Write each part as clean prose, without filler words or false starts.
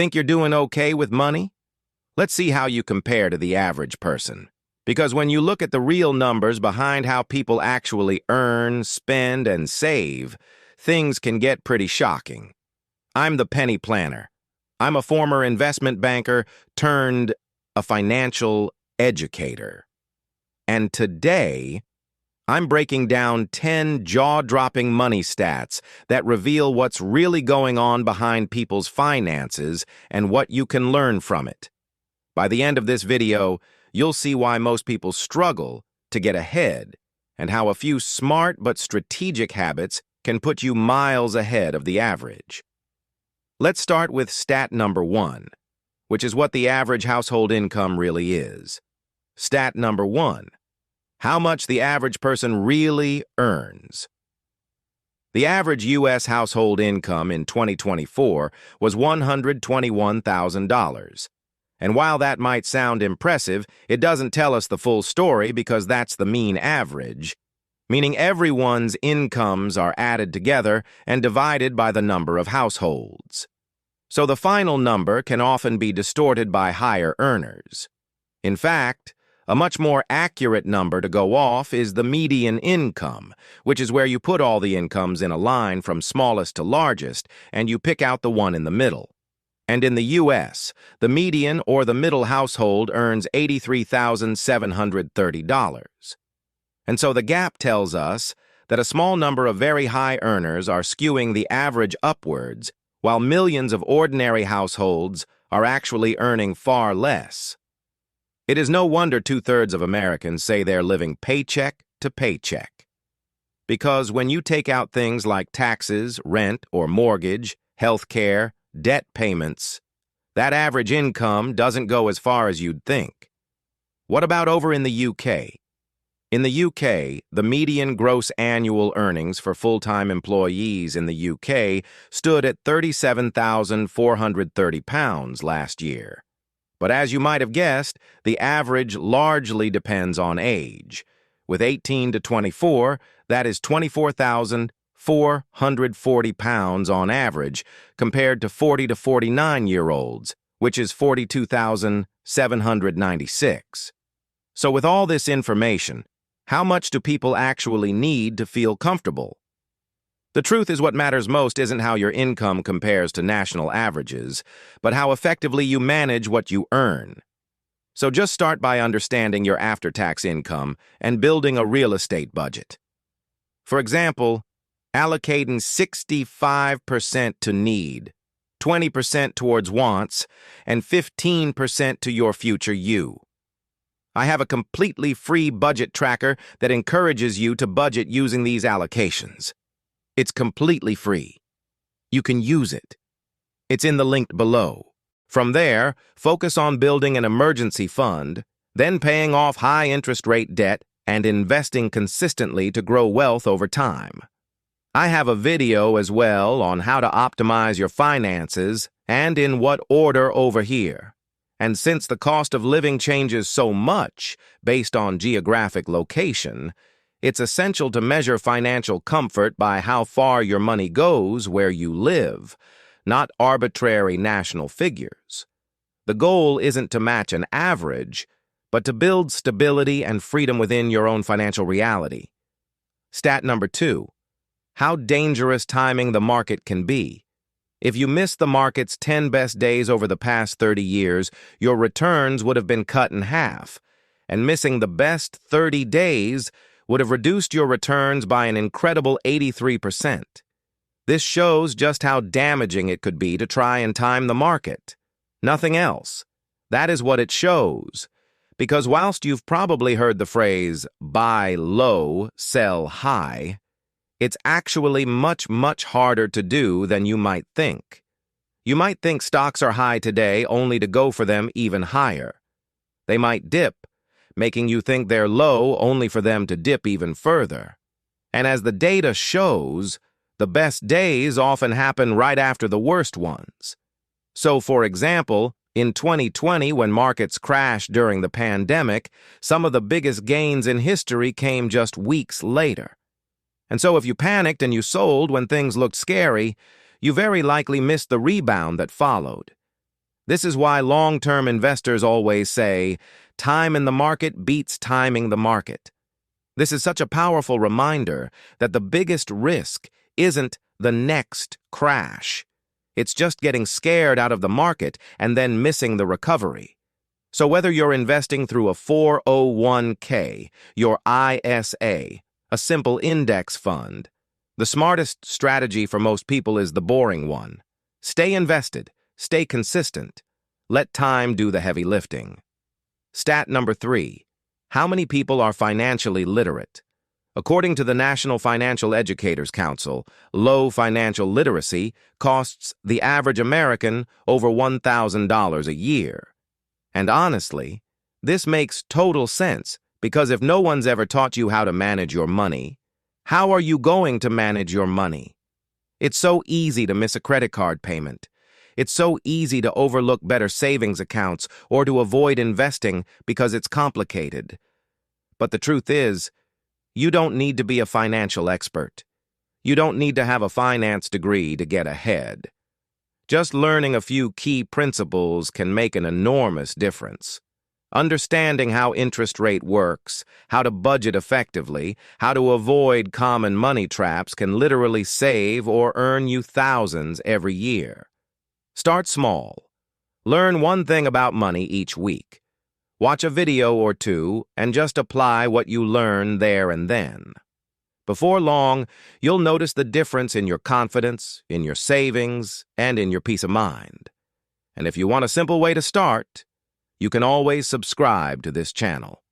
Think you're doing okay with money? Let's see how you compare to the average person. Because when you look at the real numbers behind how people actually earn, spend, and save, things can get pretty shocking. I'm the penny planner. I'm a former investment banker turned a financial educator. And today, I'm breaking down 10 jaw-dropping money stats that reveal what's really going on behind people's finances and what you can learn from it. By the end of this video, you'll see why most people struggle to get ahead and how a few smart but strategic habits can put you miles ahead of the average. Let's start with stat number 1, which is what the average household income really is. Stat number 1. How much the average person really earns. The average U.S. household income in 2024 was $121,000. And while that might sound impressive, it doesn't tell us the full story because that's the mean average, meaning everyone's incomes are added together and divided by the number of households. So the final number can often be distorted by higher earners. In fact, a much more accurate number to go off is the median income, which is where you put all the incomes in a line from smallest to largest, and you pick out the one in the middle. And in the U.S., the median or the middle household earns $83,730. And so the gap tells us that a small number of very high earners are skewing the average upwards, while millions of ordinary households are actually earning far less. It is no wonder 2/3 of Americans say they're living paycheck to paycheck. Because when you take out things like taxes, rent or mortgage, health care, debt payments, that average income doesn't go as far as you'd think. What about over in the UK? In the UK, the median gross annual earnings for full-time employees in the UK stood at £37,430 last year. But as you might have guessed, the average largely depends on age. With 18 to 24, that is £24,440 on average, compared to 40 to 49-year-olds, which is $42,796. So with all this information, how much do people actually need to feel comfortable? The truth is what matters most isn't how your income compares to national averages, but how effectively you manage what you earn. So just start by understanding your after-tax income and building a real estate budget. For example, allocating 65% to need, 20% towards wants, and 15% to your future you. I have a completely free budget tracker that encourages you to budget using these allocations. It's completely free. You can use it. It's in the link below. From there, focus on building an emergency fund, then paying off high-interest rate debt and investing consistently to grow wealth over time. I have a video as well on how to optimize your finances and in what order over here. And since the cost of living changes so much based on geographic location, it's essential to measure financial comfort by how far your money goes where you live, not arbitrary national figures. The goal isn't to match an average, but to build stability and freedom within your own financial reality. Stat number 2, how dangerous timing the market can be. If you missed the market's 10 best days over the past 30 years, your returns would have been cut in half, and missing the best 30 days would have reduced your returns by an incredible 83%. This shows just how damaging it could be to try and time the market. Nothing else. That is what it shows. Because whilst you've probably heard the phrase, buy low, sell high, it's actually much, much harder to do than you might think. You might think stocks are high today only to go for them even higher. They might dip, making you think they're low only for them to dip even further. And as the data shows, the best days often happen right after the worst ones. So, for example, in 2020, when markets crashed during the pandemic, some of the biggest gains in history came just weeks later. And so if you panicked and you sold when things looked scary, you very likely missed the rebound that followed. This is why long-term investors always say, time in the market beats timing the market. This is such a powerful reminder that the biggest risk isn't the next crash. It's just getting scared out of the market and then missing the recovery. So whether you're investing through a 401k, your ISA, a simple index fund, the smartest strategy for most people is the boring one. Stay invested, stay consistent, let time do the heavy lifting. Stat number 3. How many people are financially literate? According to the National Financial Educators Council, low financial literacy costs the average American over $1,000 a year. And honestly, this makes total sense because if no one's ever taught you how to manage your money, how are you going to manage your money? It's so easy to miss a credit card payment. It's so easy to overlook better savings accounts or to avoid investing because it's complicated. But the truth is, you don't need to be a financial expert. You don't need to have a finance degree to get ahead. Just learning a few key principles can make an enormous difference. Understanding how interest rate works, how to budget effectively, how to avoid common money traps can literally save or earn you thousands every year. Start small. Learn one thing about money each week. Watch a video or two and just apply what you learn there and then. Before long, you'll notice the difference in your confidence, in your savings, and in your peace of mind. And if you want a simple way to start, you can always subscribe to this channel.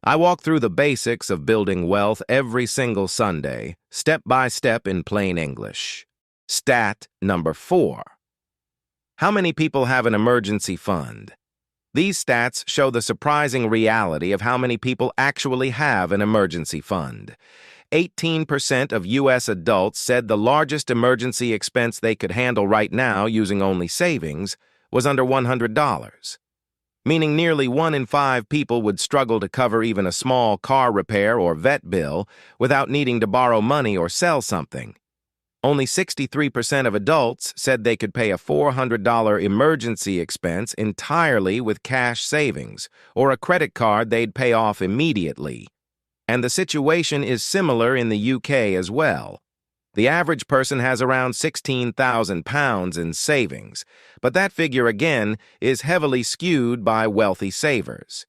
I walk through the basics of building wealth every single Sunday, step by step in plain English. Stat number 4. How many people have an emergency fund? These stats show the surprising reality of how many people actually have an emergency fund. 18% of U.S. adults said the largest emergency expense they could handle right now using only savings was under $100, meaning nearly 1 in 5 people would struggle to cover even a small car repair or vet bill without needing to borrow money or sell something. Only 63% of adults said they could pay a $400 emergency expense entirely with cash savings or a credit card they'd pay off immediately. And the situation is similar in the UK as well. The average person has around £16,000 in savings, but that figure again is heavily skewed by wealthy savers.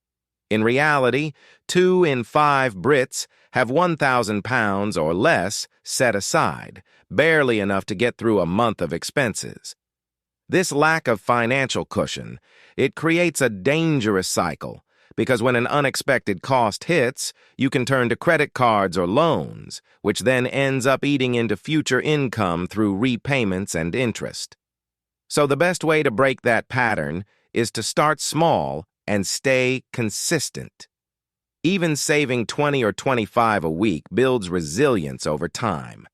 In reality, 2 in 5 Brits have £1,000 or less set aside, barely enough to get through a month of expenses. This lack of financial cushion, it creates a dangerous cycle, because when an unexpected cost hits, you can turn to credit cards or loans, which then ends up eating into future income through repayments and interest. So the best way to break that pattern is to start small and stay consistent. Even saving 20 or 25 a week builds resilience over time.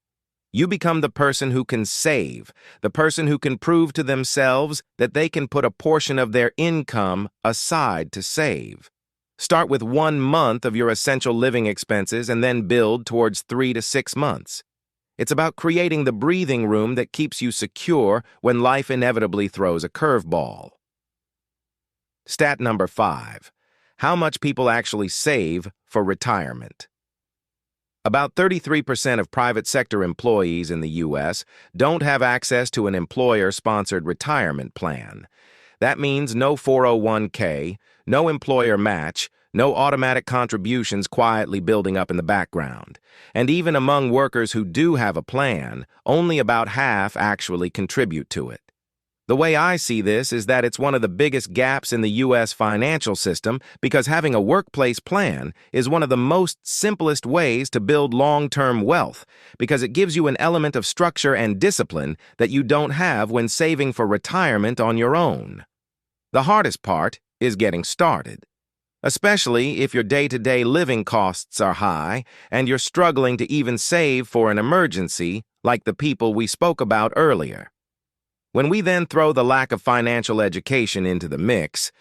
You become the person who can save, the person who can prove to themselves that they can put a portion of their income aside to save. Start with 1 month of your essential living expenses and then build towards 3 to 6 months. It's about creating the breathing room that keeps you secure when life inevitably throws a curveball. Stat number 5. How much people actually save for retirement? About 33% of private sector employees in the U.S. don't have access to an employer-sponsored retirement plan. That means no 401k, no employer match, no automatic contributions quietly building up in the background. And even among workers who do have a plan, only about half actually contribute to it. The way I see this is that it's one of the biggest gaps in the U.S. financial system because having a workplace plan is one of the most simplest ways to build long-term wealth because it gives you an element of structure and discipline that you don't have when saving for retirement on your own. The hardest part is getting started, especially if your day-to-day living costs are high and you're struggling to even save for an emergency like the people we spoke about earlier. When we then throw the lack of financial education into the mix,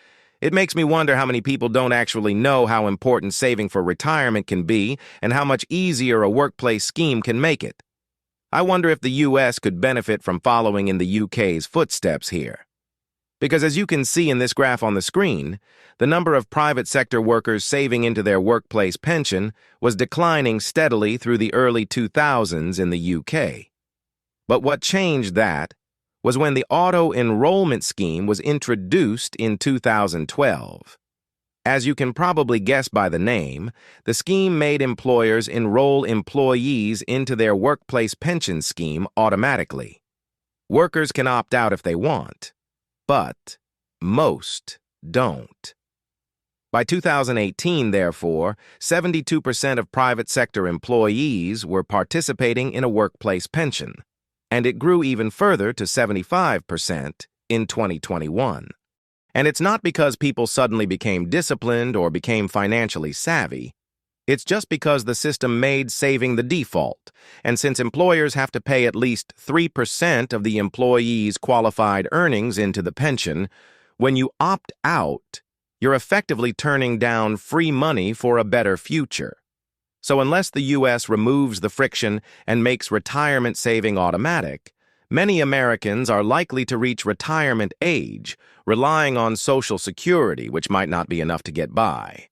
it makes me wonder how many people don't actually know how important saving for retirement can be and how much easier a workplace scheme can make it. I wonder if the U.S. could benefit from following in the UK's footsteps here. Because as you can see in this graph on the screen, the number of private sector workers saving into their workplace pension was declining steadily through the early 2000s in the UK. But what changed that was when the auto-enrollment scheme was introduced in 2012. As you can probably guess by the name, the scheme made employers enroll employees into their workplace pension scheme automatically. Workers can opt out if they want, but most don't. By 2018, therefore, 72% of private sector employees were participating in a workplace pension, and it grew even further to 75% in 2021. And it's not because people suddenly became disciplined or became financially savvy. It's just because the system made saving the default, and since employers have to pay at least 3% of the employee's qualified earnings into the pension, when you opt out, you're effectively turning down free money for a better future. So unless the U.S. removes the friction and makes retirement saving automatic, many Americans are likely to reach retirement age, relying on Social Security, which might not be enough to get by.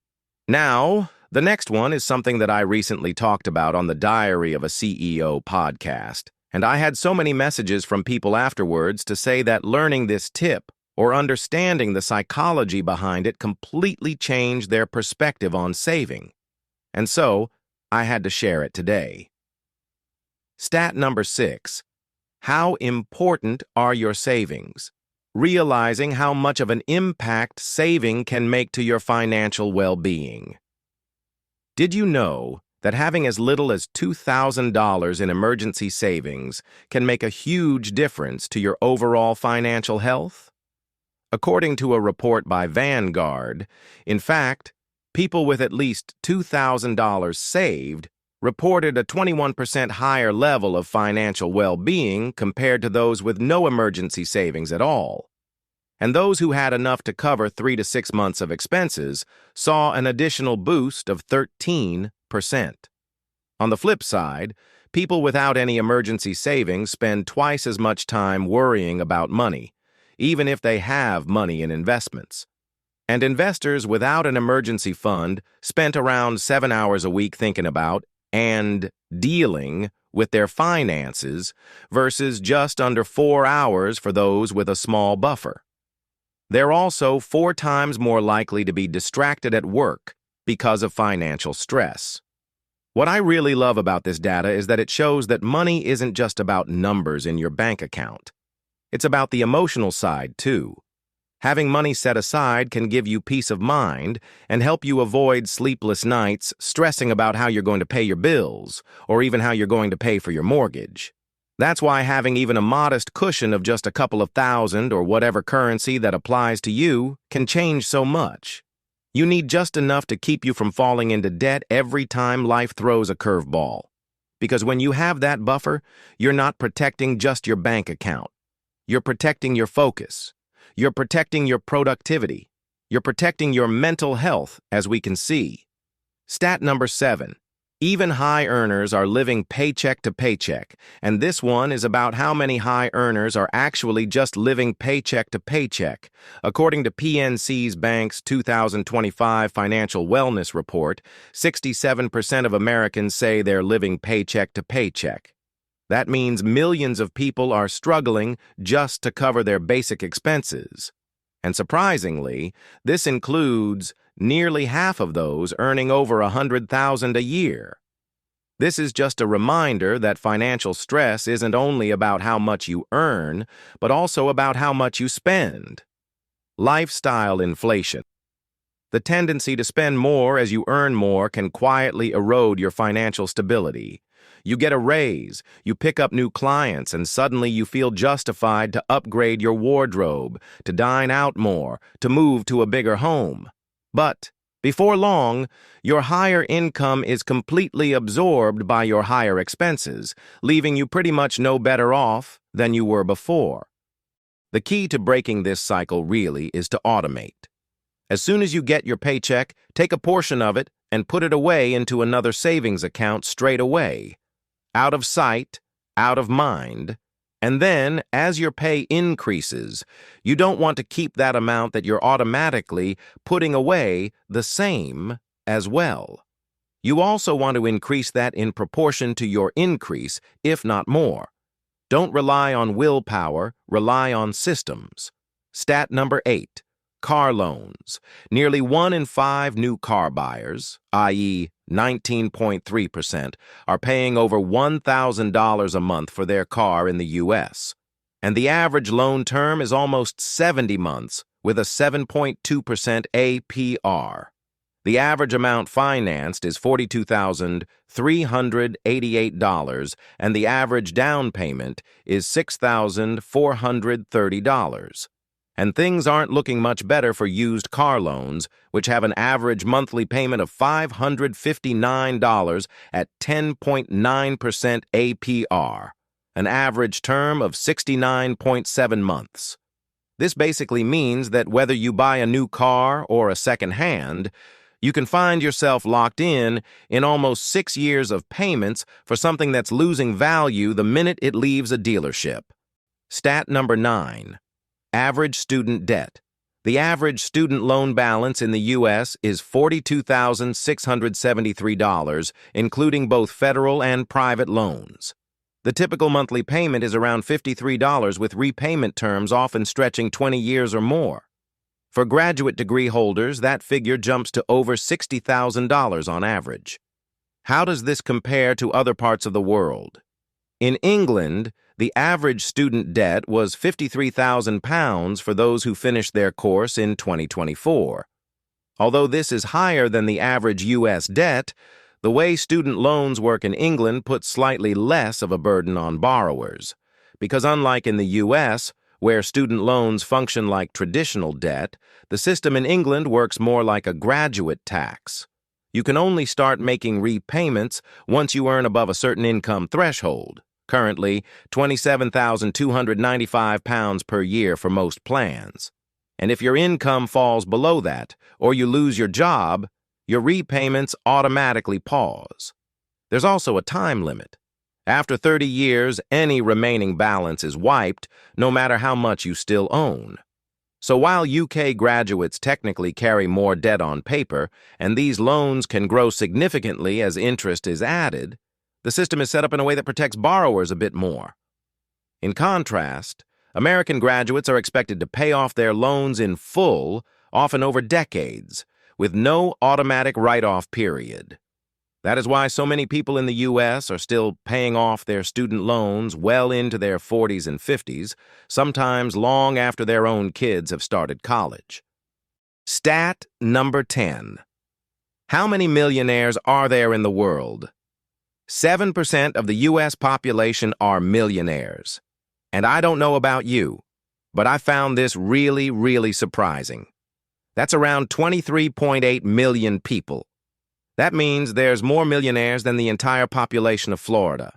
Now, the next one is something that I recently talked about on the Diary of a CEO podcast, and I had so many messages from people afterwards to say that learning this tip or understanding the psychology behind it completely changed their perspective on saving. And so, I had to share it today. Stat number 6. How important are your savings? Realizing how much of an impact saving can make to your financial well-being. Did you know that having as little as $2,000 in emergency savings can make a huge difference to your overall financial health? According to a report by Vanguard, in fact, people with at least $2,000 saved reported a 21% higher level of financial well-being compared to those with no emergency savings at all. And those who had enough to cover 3 to 6 months of expenses saw an additional boost of 13%. On the flip side, people without any emergency savings spend twice as much time worrying about money, even if they have money in investments. And investors without an emergency fund spent around 7 hours a week thinking about and dealing with their finances versus just under 4 hours for those with a small buffer. They're also 4 times more likely to be distracted at work because of financial stress. What I really love about this data is that it shows that money isn't just about numbers in your bank account. It's about the emotional side, too. Having money set aside can give you peace of mind and help you avoid sleepless nights stressing about how you're going to pay your bills or even how you're going to pay for your mortgage. That's why having even a modest cushion of just a couple of thousand or whatever currency that applies to you can change so much. You need just enough to keep you from falling into debt every time life throws a curveball. Because when you have that buffer, you're not protecting just your bank account. You're protecting your focus. You're protecting your productivity. You're protecting your mental health, as we can see. Stat number 7. Even high earners are living paycheck to paycheck, and this one is about how many high earners are actually just living paycheck to paycheck. According to PNC Bank's 2025 Financial Wellness Report, 67% of Americans say they're living paycheck to paycheck. That means millions of people are struggling just to cover their basic expenses. And surprisingly, this includes nearly half of those earning over $100,000 a year. This is just a reminder that financial stress isn't only about how much you earn, but also about how much you spend. Lifestyle inflation. The tendency to spend more as you earn more can quietly erode your financial stability. You get a raise, you pick up new clients, and suddenly you feel justified to upgrade your wardrobe, to dine out more, to move to a bigger home. But before long, your higher income is completely absorbed by your higher expenses, leaving you pretty much no better off than you were before. The key to breaking this cycle really is to automate. As soon as you get your paycheck, take a portion of it and put it away into another savings account straight away. Out of sight, out of mind, And then, as your pay increases, you don't want to keep that amount that you're automatically putting away the same as well. You also want to increase that in proportion to your increase, if not more. Don't rely on willpower, rely on systems. Stat number 8, car loans. Nearly 1 in 5 new car buyers, i.e., 19.3%, are paying over $1,000 a month for their car in the U.S. And the average loan term is almost 70 months with a 7.2% APR. The average amount financed is $42,388, and the average down payment is $6,430. And things aren't looking much better for used car loans, which have an average monthly payment of $559 at 10.9% APR, an average term of 69.7 months. This basically means that whether you buy a new car or a second-hand, you can find yourself locked in almost 6 years of payments for something that's losing value the minute it leaves a dealership. Stat number 9. Average student debt. The average student loan balance in the U.S. is $42,673, including both federal and private loans. The typical monthly payment is around $53, with repayment terms often stretching 20 years or more. For graduate degree holders, that figure jumps to over $60,000 on average. How does this compare to other parts of the world? In England, the average student debt was £53,000 for those who finished their course in 2024. Although this is higher than the average U.S. debt, the way student loans work in England puts slightly less of a burden on borrowers, because unlike in the U.S., where student loans function like traditional debt, the system in England works more like a graduate tax. You can only start making repayments once you earn above a certain income threshold, currently £27,295 per year for most plans. And if your income falls below that, or you lose your job, your repayments automatically pause. There's also a time limit. After 30 years, any remaining balance is wiped, no matter how much you still own. So while UK graduates technically carry more debt on paper, and these loans can grow significantly as interest is added, the system is set up in a way that protects borrowers a bit more. In contrast, American graduates are expected to pay off their loans in full, often over decades, with no automatic write-off period. That is why so many people in the U.S. are still paying off their student loans well into their 40s and 50s, sometimes long after their own kids have started college. Stat number 10. How many millionaires are there in the world? 7% of the U.S. population are millionaires. And I don't know about you, but I found this really, really surprising. That's around 23.8 million people. That means there's more millionaires than the entire population of Florida.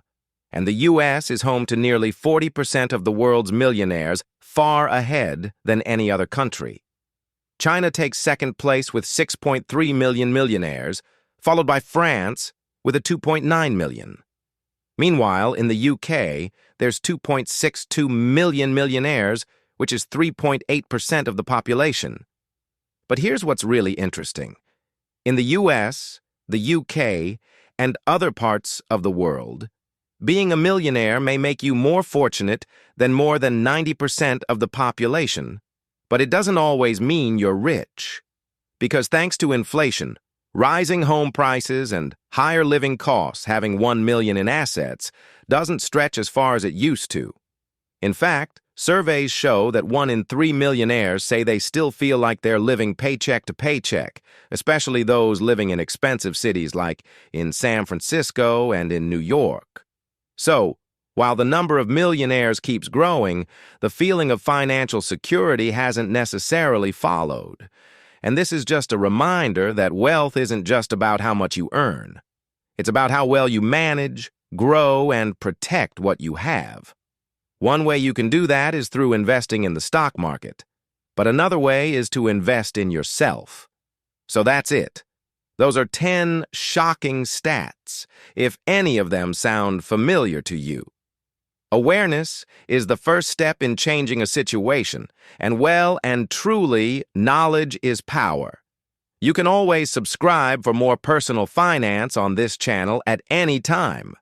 And the U.S. is home to nearly 40% of the world's millionaires, far ahead than any other country. China takes second place with 6.3 million millionaires, followed by France with a 2.9 million. Meanwhile, in the U.K., there's 2.62 million millionaires, which is 3.8% of the population. But here's what's really interesting. In the U.S., the UK, and other parts of the world, being a millionaire may make you more fortunate than more than 90% of the population, but it doesn't always mean you're rich. Because thanks to inflation, rising home prices, and higher living costs, having $1 million in assets doesn't stretch as far as it used to. In fact, surveys show that 1 in 3 millionaires say they still feel like they're living paycheck to paycheck, especially those living in expensive cities like in San Francisco and in New York. So, while the number of millionaires keeps growing, the feeling of financial security hasn't necessarily followed. And this is just a reminder that wealth isn't just about how much you earn. It's about how well you manage, grow, and protect what you have. One way you can do that is through investing in the stock market, but another way is to invest in yourself. So that's it. Those are 10 shocking stats, if any of them sound familiar to you. Awareness is the first step in changing a situation, and well and truly, knowledge is power. You can always subscribe for more personal finance on this channel at any time.